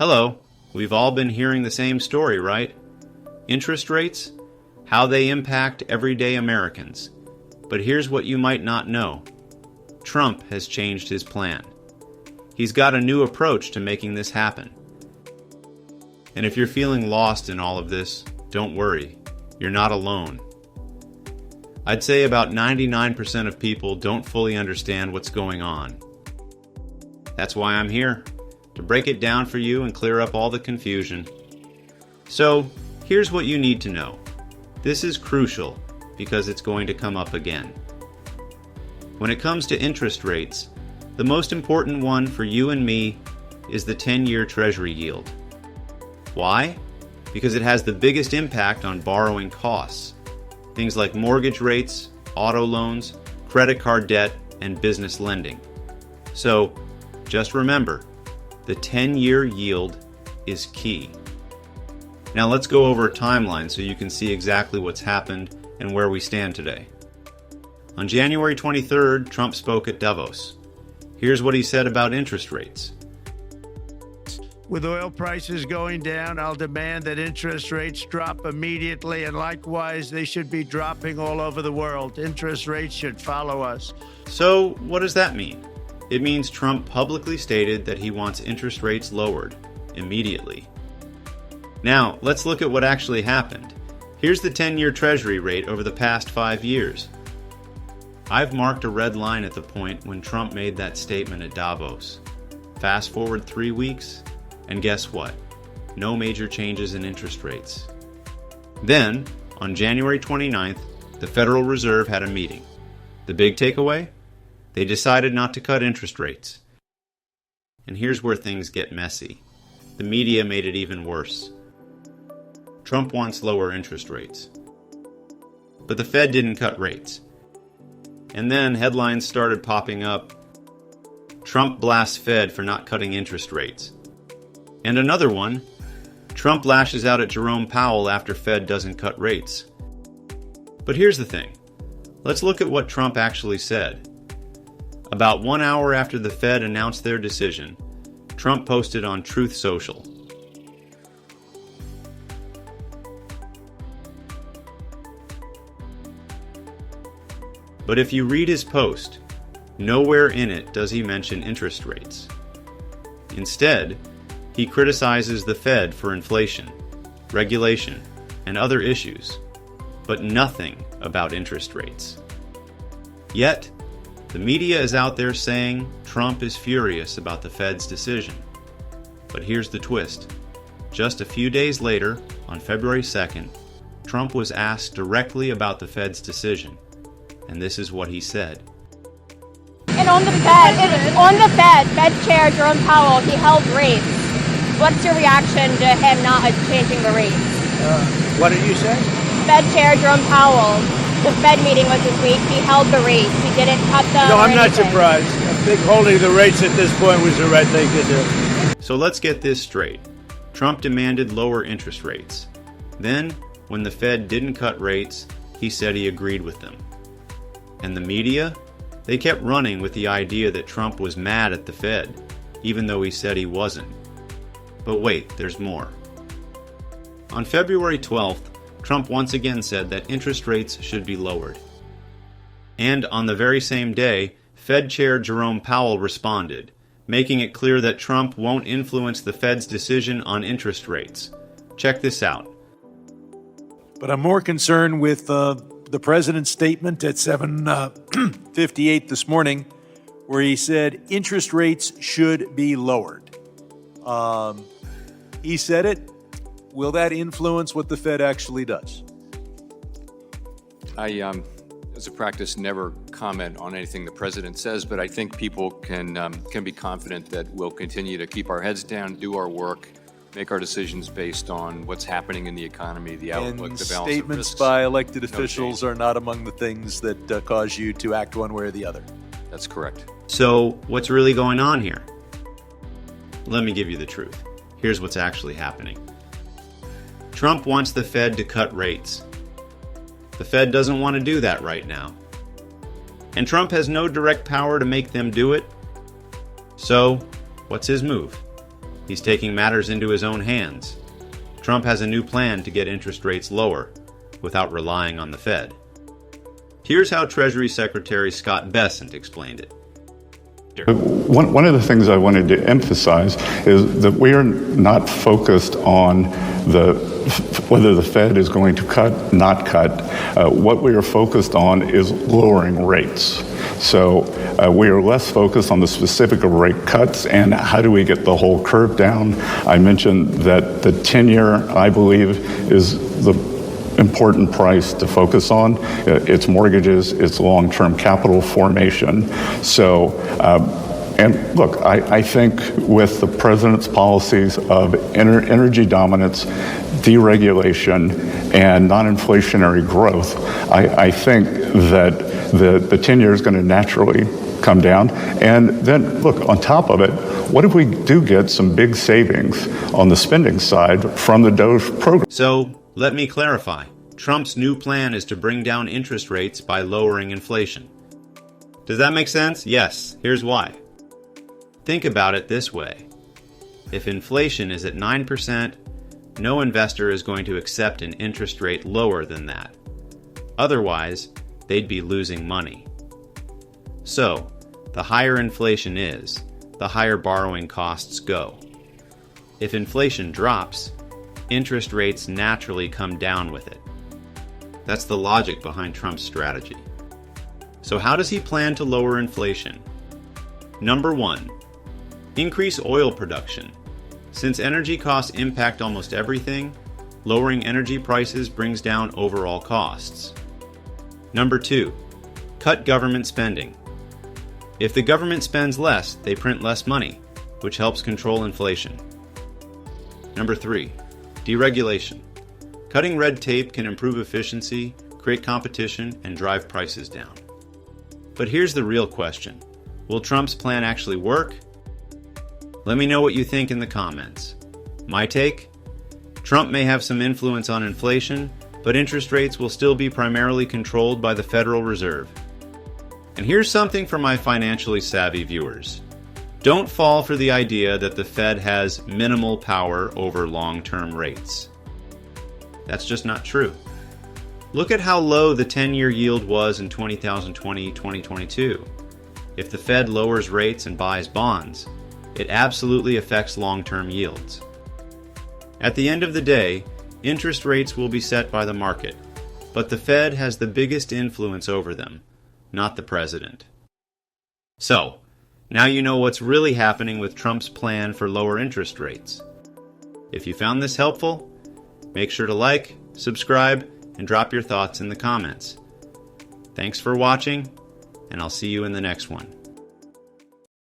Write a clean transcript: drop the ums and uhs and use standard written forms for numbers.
Hello, we've all been hearing the same story, right? Interest rates? How they impact everyday Americans. But here's what you might not know. Trump has changed his plan. He's got a new approach to making this happen. And if you're feeling lost in all of this, don't worry. You're not alone. I'd say about 99% of people don't fully understand what's going on. That's why I'm here, to break it down for you and clear up all the confusion. So, here's what you need to know. This is crucial because it's going to come up again. When it comes to interest rates, the most important one for you and me is the 10-year Treasury yield. Why? Because it has the biggest impact on borrowing costs. Things like mortgage rates, auto loans, credit card debt, and business lending. So, just remember, the 10-year yield is key. Now let's go over a timeline so you can see exactly what's happened and where we stand today. On January 23rd, Trump spoke at Davos. Here's what he said about interest rates. With oil prices going down, I'll demand that interest rates drop immediately, and likewise, they should be dropping all over the world. Interest rates should follow us. So, what does that mean? It means Trump publicly stated that he wants interest rates lowered immediately. Now, let's look at what actually happened. Here's the 10-year Treasury rate over the past 5 years. I've marked a red line at the point when Trump made that statement at Davos. Fast forward 3 weeks, and guess what? No major changes in interest rates. Then, on January 29th, the Federal Reserve had a meeting. The big takeaway? They decided not to cut interest rates. And here's where things get messy. The media made it even worse. Trump wants lower interest rates. But the Fed didn't cut rates. And then headlines started popping up. Trump blasts Fed for not cutting interest rates. And another one, Trump lashes out at Jerome Powell after Fed doesn't cut rates. But here's the thing. Let's look at what Trump actually said. About 1 hour after the Fed announced their decision, Trump posted on Truth Social. But if you read his post, nowhere in it does he mention interest rates. Instead, he criticizes the Fed for inflation, regulation, and other issues, but nothing about interest rates. Yet, the media is out there saying Trump is furious about the Fed's decision. But here's the twist. Just a few days later, on February 2nd, Trump was asked directly about the Fed's decision. And this is what he said. And on the Fed Chair Jerome Powell, he held rates. What's your reaction to him not changing the rates? What did you say? Fed Chair Jerome Powell, the Fed meeting was this week. He held the rates. He didn't cut them. No, I'm not surprised. I think holding the rates at this point was the right thing to do. So let's get this straight. Trump demanded lower interest rates. Then, when the Fed didn't cut rates, he said he agreed with them. And the media? They kept running with the idea that Trump was mad at the Fed, even though he said he wasn't. But wait, there's more. On February 12th, Trump once again said that interest rates should be lowered. And on the very same day, Fed Chair Jerome Powell responded, making it clear that Trump won't influence the Fed's decision on interest rates. Check this out. But I'm more concerned with the president's statement at 7:58 this morning, where he said interest rates should be lowered. He said it. Will that influence what the Fed actually does? I, as a practice, never comment on anything the president says, but I think people can be confident that we'll continue to keep our heads down, do our work, make our decisions based on what's happening in the economy, the outlook, and the balance of statements risks. by elected officials are not among the things that cause you to act one way or the other. That's correct. So, what's really going on here? Let me give you the truth. Here's what's actually happening. Trump wants the Fed to cut rates. The Fed doesn't want to do that right now. And Trump has no direct power to make them do it. So, what's his move? He's taking matters into his own hands. Trump has a new plan to get interest rates lower without relying on the Fed. Here's how Treasury Secretary Scott Bessent explained it. One of the things I wanted to emphasize is that we are not focused on whether the Fed is going to cut, not cut. What we are focused on is lowering rates. So we are less focused on the specific of rate cuts and how do we get the whole curve down. I mentioned that the 10-year, I believe, is the important price to focus on. It's mortgages, it's long-term capital formation. So, and look, I think with the president's policies of energy dominance, deregulation, and non-inflationary growth, I think that the 10-year is going to naturally come down. And then, look, on top of it, what if we do get some big savings on the spending side from the DOGE program? So, let me clarify. Trump's new plan is to bring down interest rates by lowering inflation. Does that make sense? Yes. Here's why. Think about it this way. If inflation is at 9%, no investor is going to accept an interest rate lower than that. Otherwise, they'd be losing money. So, the higher inflation is, the higher borrowing costs go. If inflation drops, interest rates naturally come down with it. That's the logic behind Trump's strategy. So how does he plan to lower inflation? Number 1, increase oil production. Since energy costs impact almost everything, lowering energy prices brings down overall costs. Number 2, cut government spending. If the government spends less, they print less money, which helps control inflation. Number 3, deregulation. Cutting red tape can improve efficiency, create competition, and drive prices down. But here's the real question. Will Trump's plan actually work? Let me know what you think in the comments. My take? Trump may have some influence on inflation, but interest rates will still be primarily controlled by the Federal Reserve. And here's something for my financially savvy viewers. Don't fall for the idea that the Fed has minimal power over long-term rates. That's just not true. Look at how low the 10-year yield was in 2020-2022. If the Fed lowers rates and buys bonds, it absolutely affects long-term yields. At the end of the day, interest rates will be set by the market, but the Fed has the biggest influence over them, not the president. So, now you know what's really happening with Trump's plan for lower interest rates. If you found this helpful, make sure to like, subscribe, and drop your thoughts in the comments. Thanks for watching, and I'll see you in the next one.